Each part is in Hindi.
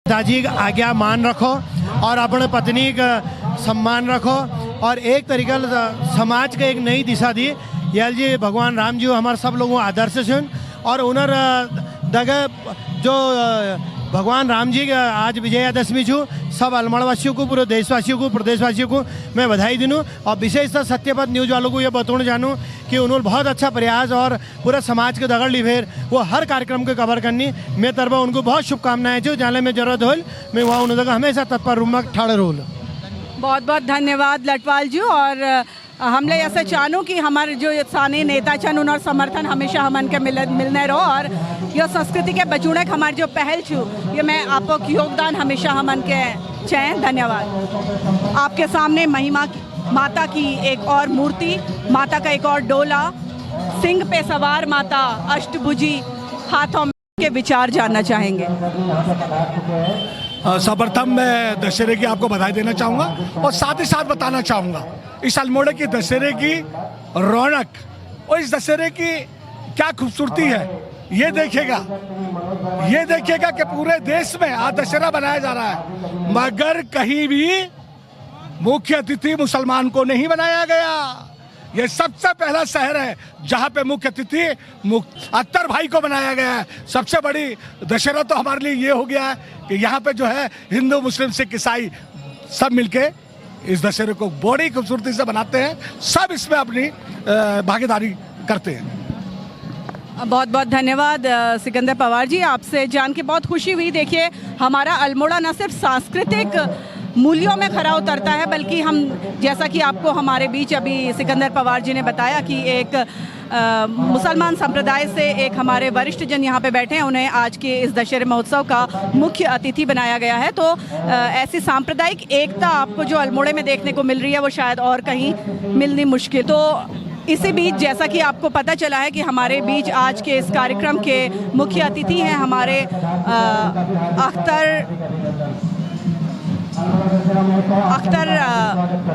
दादी आज्ञा मान रखो और अपने पत्नी का सम्मान रखो और एक तरीका समाज के एक नई दिशा दी। यल जी भगवान राम जी हमारे सब लोगों आदर्श सुन और उनर दगे जो भगवान राम जी का आज विजयादशमी छू सब अल्मोड़ावासियों को, पूरे देशवासियों को, प्रदेशवासियों को मैं बधाई दूँ और विशेषतः सत्यपथ न्यूज़ वालों को ये बताना जानूँ कि उन्होंने बहुत अच्छा प्रयास और पूरा समाज के दगड़ ली फिर वो हर कार्यक्रम को कवर करनी। मैं तरफा उनको बहुत शुभकामनाएं छू, जाने में जरूरत हो मैं वहाँ उन्होंने हमेशा तत्पर रूम में ठाड़े रोल। बहुत बहुत धन्यवाद लटवाल जी। और हमने ऐसा चाहूँ कि हमारे जो साने नेता छन उन और समर्थन हमेशा हमन के मिलने रहो और यह संस्कृति के बचूने हमारे जो पहल छू ये मैं आपको योगदान हमेशा हमन के चाहें। धन्यवाद। आपके सामने महिमा माता की एक और मूर्ति, माता का एक और डोला, सिंह पे सवार माता अष्टभुजी, हाथों में के विचार जानना चाहेंगे। सर्वप्रथम मैं दशहरे की आपको बधाई देना चाहूँगा और साथ ही साथ बताना चाहूँगा इस अल्मोड़े की दशहरे की रौनक और इस दशहरे की क्या खूबसूरती है। ये देखिएगा कि पूरे देश में आज दशहरा बनाया जा रहा है मगर कहीं भी मुख्य अतिथि मुसलमान को नहीं बनाया गया। ये सबसे पहला शहर है जहाँ पे मुख्य अतिथि अख्तर भाई को बनाया गया है। सबसे बड़ी दशहरा तो हमारे लिए ये हो गया है कि यहाँ पे जो है हिंदू मुस्लिम सिख ईसाई सब मिलके इस दशहरे को बड़ी खूबसूरती से बनाते हैं, सब इसमें अपनी भागीदारी करते हैं। बहुत बहुत धन्यवाद सिकंदर पवार जी, आपसे जान के बहुत खुशी हुई। देखिए हमारा अल्मोड़ा न सिर्फ सांस्कृतिक मूल्यों में खरा उतरता है बल्कि हम जैसा कि आपको हमारे बीच अभी सिकंदर पवार जी ने बताया कि एक मुसलमान संप्रदाय से एक हमारे वरिष्ठ जन यहाँ पे बैठे हैं, उन्हें आज के इस दशहरे महोत्सव का मुख्य अतिथि बनाया गया है। तो ऐसी सांप्रदायिक एकता आपको जो अल्मोड़े में देखने को मिल रही है वो शायद और कहीं मिलनी मुश्किल। तो इसी बीच जैसा कि आपको पता चला है कि हमारे बीच आज के इस कार्यक्रम के मुख्य अतिथि हैं हमारे अख्तर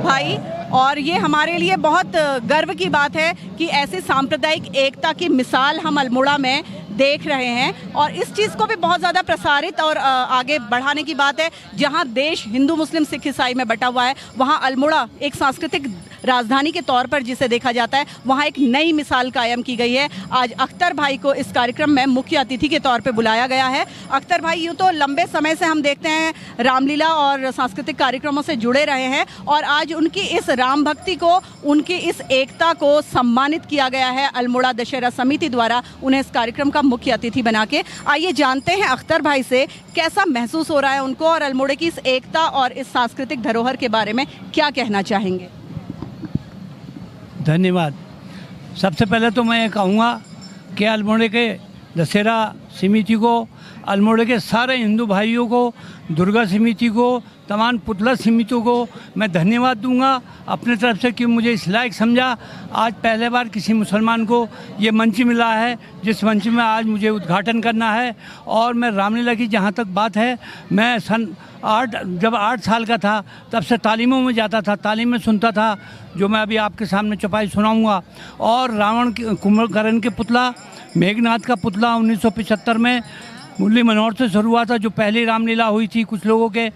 भाई, और ये हमारे लिए बहुत गर्व की बात है कि ऐसी सांप्रदायिक एकता की मिसाल हम अल्मोड़ा में देख रहे हैं और इस चीज़ को भी बहुत ज़्यादा प्रसारित और आगे बढ़ाने की बात है। जहां देश हिंदू मुस्लिम सिख ईसाई में बटा हुआ है वहां अल्मोड़ा एक सांस्कृतिक राजधानी के तौर पर जिसे देखा जाता है वहां एक नई मिसाल कायम की गई है। आज अख्तर भाई को इस कार्यक्रम में मुख्य अतिथि के तौर पर बुलाया गया है। अख्तर भाई यूँ तो लंबे समय से हम देखते हैं रामलीला और सांस्कृतिक कार्यक्रमों से जुड़े रहे हैं और आज उनकी इस राम भक्ति को, उनकी इस एकता को सम्मानित किया गया है अल्मोड़ा दशहरा समिति द्वारा उन्हें इस कार्यक्रम का मुख्य अतिथि बना के। आइए जानते हैं अख्तर भाई से कैसा महसूस हो रहा है उनको और अल्मोड़े की इस एकता और इस सांस्कृतिक धरोहर के बारे में क्या कहना चाहेंगे। धन्यवाद। सबसे पहले तो मैं ये कहूँगा कि अल्मोड़े के दशहरा समिति को, अल्मोड़े के सारे हिंदू भाइयों को, दुर्गा समिति को, तमाम पुतला समितियों को मैं धन्यवाद दूंगा अपने तरफ से कि मुझे इस लायक समझा। आज पहले बार किसी मुसलमान को ये मंच मिला है जिस मंच में आज मुझे उद्घाटन करना है। और मैं रामलीला की जहाँ तक बात है, मैं जब 8 साल का था तब से तालीमों में जाता था, तालीम में सुनता था जो मैं अभी आपके सामने चौपाई सुनाऊंगा। और रावण कुंभकर्ण के पुतला, मेघनाथ का पुतला 1975 में मुरली मनोहर से शुरू हुआ था, जो पहली रामलीला हुई थी। कुछ लोगों के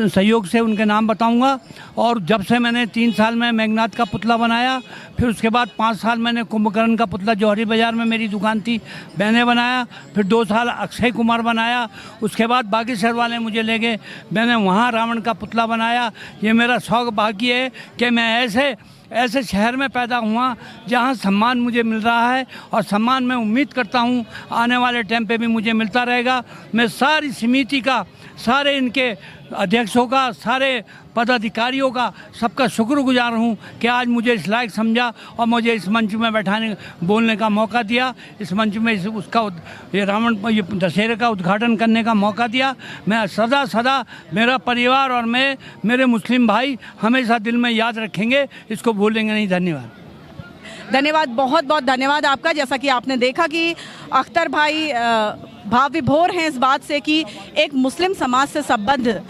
सहयोग से उनके नाम बताऊंगा। और जब से मैंने 3 साल में मेघनाथ का पुतला बनाया, फिर उसके बाद 5 साल मैंने कुंभकर्ण का पुतला जौहरी बाज़ार में मेरी दुकान थी मैंने बनाया, फिर 2 साल अक्षय कुमार बनाया, उसके बाद बागी शहर वाले मुझे ले गए, मैंने वहाँ रावण का पुतला बनाया। ये मेरा शौक़ बाकी है कि मैं ऐसे शहर में पैदा हुआ जहां सम्मान मुझे मिल रहा है और सम्मान मैं उम्मीद करता हूं आने वाले टाइम पे भी मुझे मिलता रहेगा। मैं सारी समिति का, सारे इनके अध्यक्षों का, सारे पदाधिकारियों का, सबका शुक्रगुजार हूं कि आज मुझे इस लायक समझा और मुझे इस मंच में बोलने का मौका दिया, इस मंच में ये दशहरे का उद्घाटन करने का मौका दिया। मैं सदा मेरा परिवार और मेरे मुस्लिम भाई हमेशा दिल में याद रखेंगे, इसको भूलेंगे नहीं। धन्यवाद, बहुत बहुत धन्यवाद आपका। जैसा कि आपने देखा कि अख्तर भाई भाव विभोर हैं इस बात से कि एक मुस्लिम समाज से संबद्ध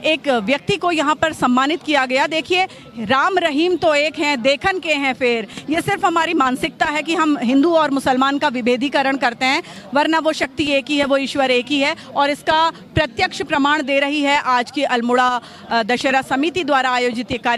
एक व्यक्ति को यहाँ पर सम्मानित किया गया। देखिए, राम रहीम तो एक हैं, देखन के हैं फेर। ये सिर्फ हमारी मानसिकता है कि हम हिंदू और मुसलमान का विभेदीकरण करते हैं, वरना वो शक्ति एक ही है, वो ईश्वर एक ही है। और इसका प्रत्यक्ष प्रमाण दे रही है आज की अल्मोड़ा दशहरा समिति द्वारा आयोजित ये